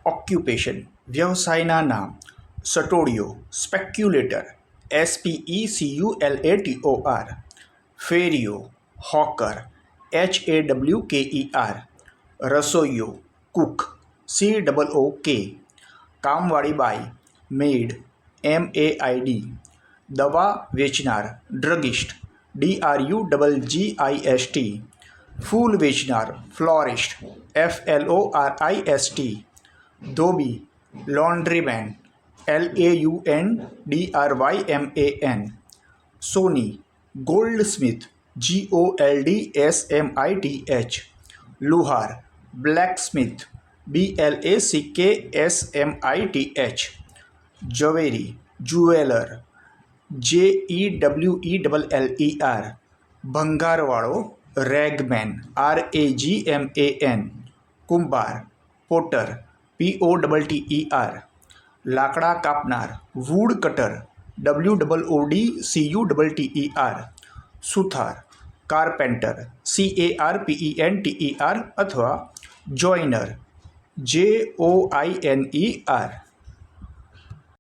Occupation વ્યવસાયના નામ સટોડિયો સ્પેક્યુલેટર SPECULATOR, ફેરિયો હોકર HAWKER, રસોઈયો કુક COOK, કામવાળી બાઈ મેડ MAID, દવા વેચનાર ડ્રગિસ્ટ DRUGGIST, ફૂલ વેચનાર ફ્લોરિસ્ટ FLORIST, ધોબી લોન્ડ્રીમેન LAUNDRYMAN, સોની ગોલ્ડસ્મિથ GOLDSMITH, લુહાર બ્લેકસ્મિથ BLACKSMITH, ઝવેરી જુવેલર JEWELLER, ભંગારવાળો રેગમેન RAGMAN, કુંભાર પોટર POTTER, લાકડા કાપનાર વુડ કટર WOODCUTTER, સુથાર કાર્પેન્ટર CARPENTER અથવા જોઇનર JOINER.